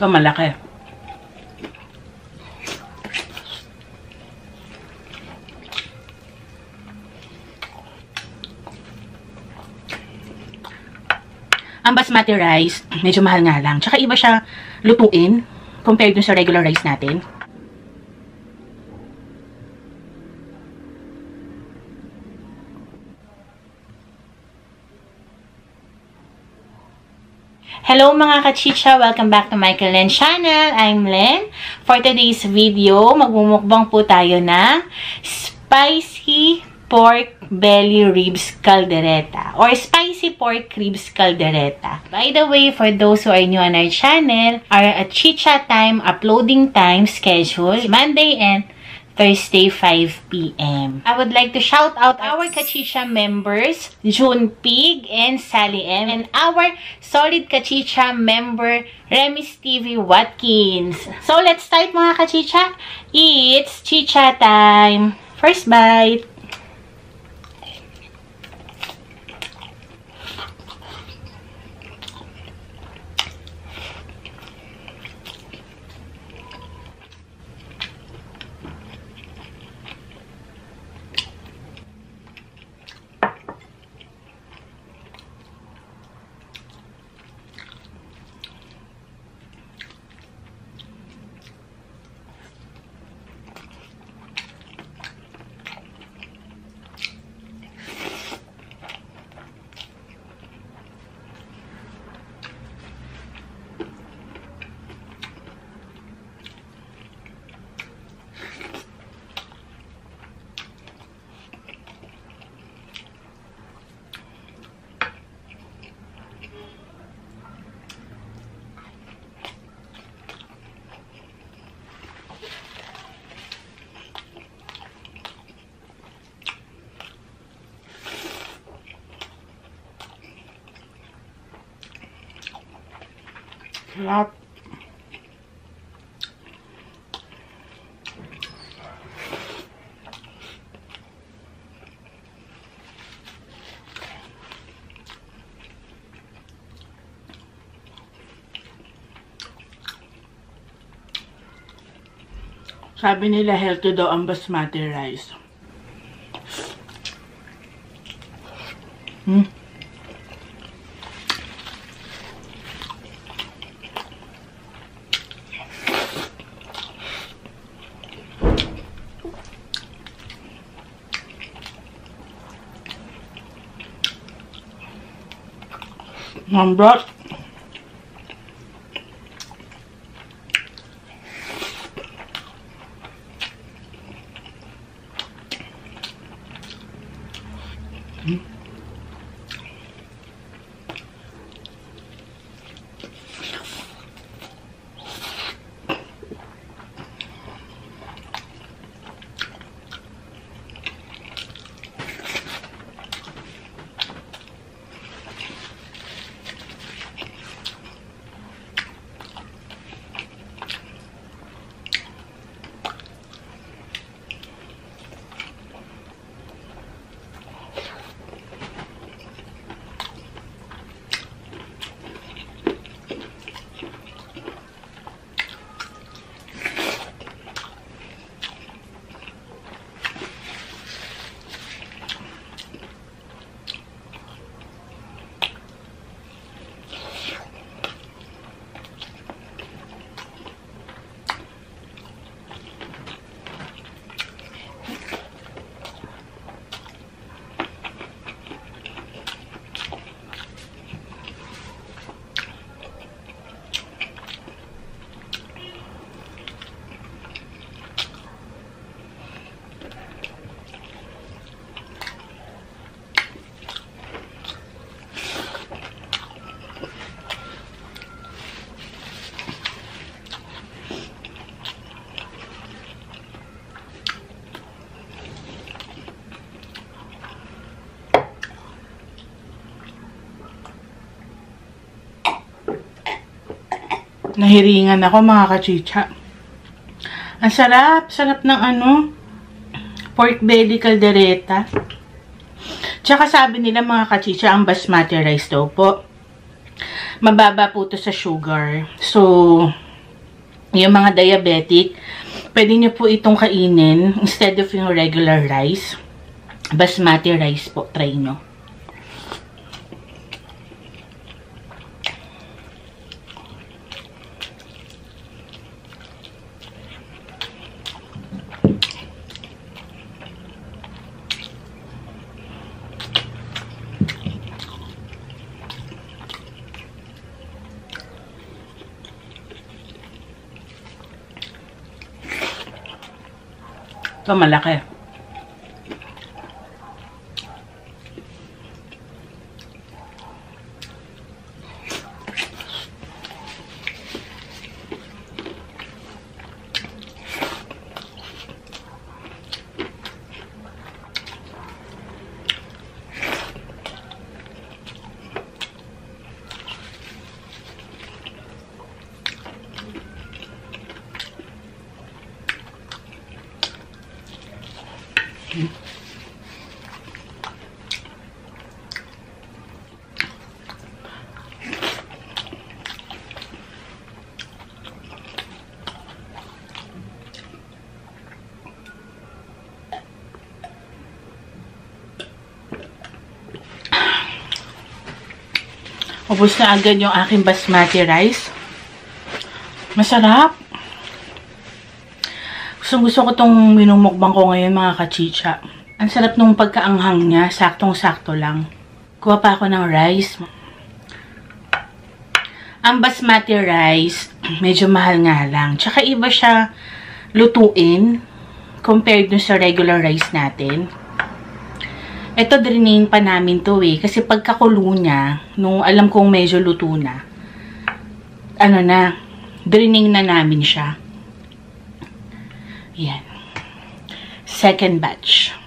Ito malaki. Ang basmati rice, medyo mahal nga lang. Tsaka iba siya lutuin compared dun sa regular rice natin. Hello mga kachicha! Welcome back to Michael Len Channel. I'm Len. For today's video, magmumukbang po tayo ng spicy pork belly ribs caldereta or spicy pork ribs caldereta. By the way, for those who are new on our channel, our chicha time, uploading time schedule, Monday and Thursday, 5 p.m. I would like to shout out our Kachicha members, June Pig and Sally M, and our solid Kachicha member, Remis TV Watkins. So, let's start mga Kachicha. It's chicha time. First bite. Sarap. Sabi nila healthy daw ang basmati rice. Mambot. Nahiringan ako mga kachicha. Ang sarap, sarap ng pork belly caldereta. Tsaka sabi nila mga kachicha, ang basmati rice daw po, mababa po to sa sugar. So, yung mga diabetic, pwede nyo po itong kainin instead of yung regular rice. Basmati rice po, try nyo. Ito malaki. Ubus na agad yung aking basmati rice. Masarap. Gusto ko itong minumukbang ko ngayon, mga kachicha. Ang sarap nung pagkaanghang niya. Saktong-sakto lang. Kuha pa ako ng rice. Ang basmati rice, medyo mahal nga lang. Tsaka iba siya lutuin compared dun sa regular rice natin. Ito, drinain pa namin to eh. Kasi pagkakulo niya, nung alam kong medyo luto na, draining na namin siya. Yan. Second batch.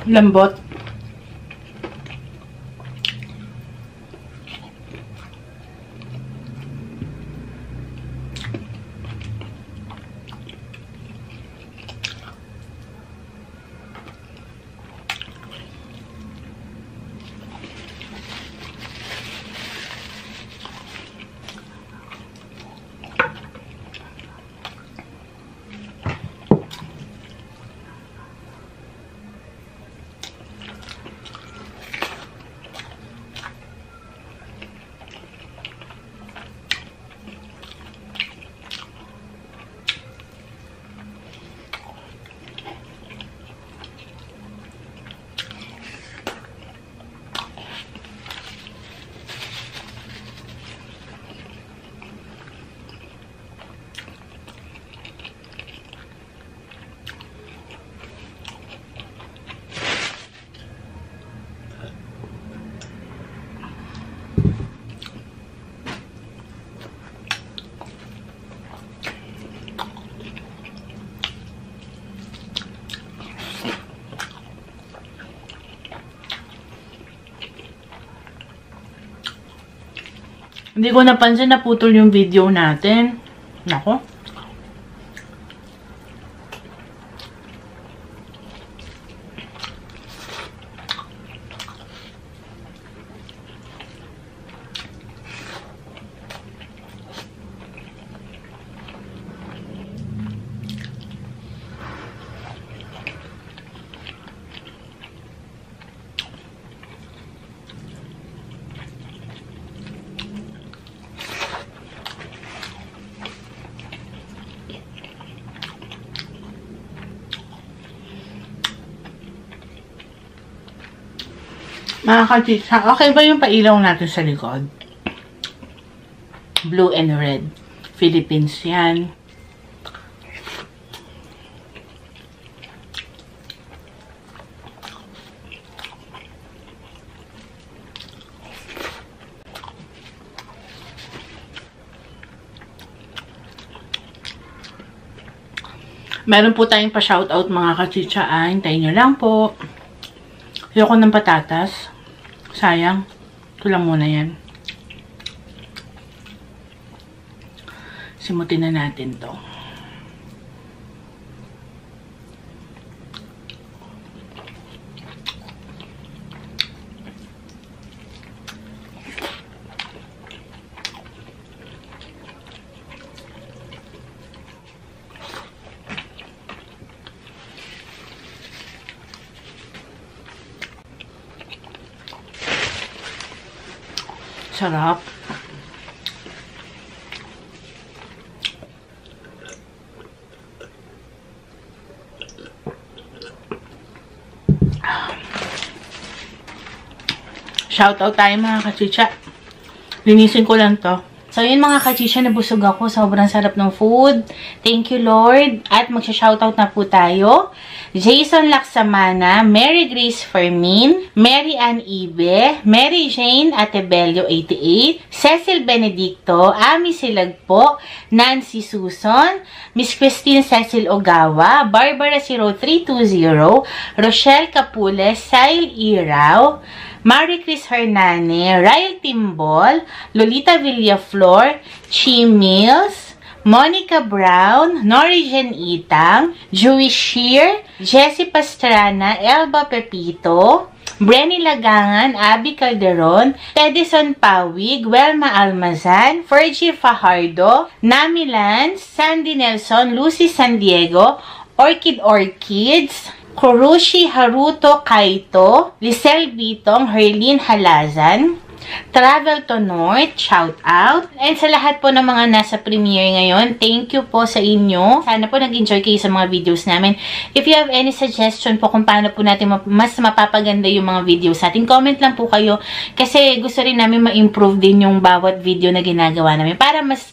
Lambot. Hindi ko napansin na putol yung video natin. Nako. Mga ka-chicha, okay ba yung pailaw natin sa likod? Blue and red. Philippines yan. Meron po tayong pa-shoutout mga ka-chicha. Hintayin nyo lang po. Ayoko ng patatas. Sayang. Ito lang muna yan. Simutin na natin to. Sarap. Shoutout tayo mga kachicha. Linisin ko lang to. So, yun mga kachicha, nabusog ako. Sobrang sarap ng food. Thank you, Lord. At magsha-shoutout na po tayo. Jason Laksamana, Mary Grace Fermin, Mary Ann Ibe, Mary Jane Atebello 88, Cecil Benedicto, Ami Silagpo, Nancy Suson, Miss Christine Cecil Ogawa, Barbara 0320, Rochelle Capules, Sail Iraw, Marie Chris Hernane, Ryle Timbol, Lolita Villaflor, Chi Mills, Monica Brown, Norigen Itang, Joey Shear, Jessie Pastrana, Elba Pepito, Brenny Lagangan, Abby Calderon, Tedison Pawig, Welma Almazan, Fergie Fajardo, Nami Lance, Sandy Nelson, Lucy San Diego, Orchid Orchids, Kurushi Haruto Kaito, Lisel Bitong, Herlin Halazan, Travel to North, shout out. And sa lahat po ng mga nasa premiere ngayon, thank you po sa inyo. Sana po nag-enjoy kayo sa mga videos namin. If you have any suggestion po kung paano po natin mas mapapaganda yung mga videos natin, comment lang po kayo. Kasi gusto rin namin ma-improve din yung bawat video na ginagawa namin para mas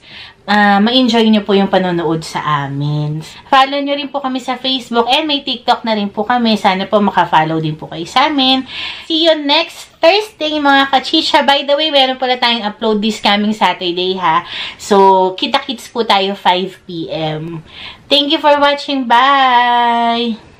ma-enjoy nyo po yung panonood sa amin. Follow nyo rin po kami sa Facebook and may TikTok na rin po kami. Sana po maka-follow din po kayo sa amin. See you next Thursday mga kachicha. By the way, meron pala tayong upload this coming Saturday ha. So, kita-kits po tayo 5 PM. Thank you for watching. Bye!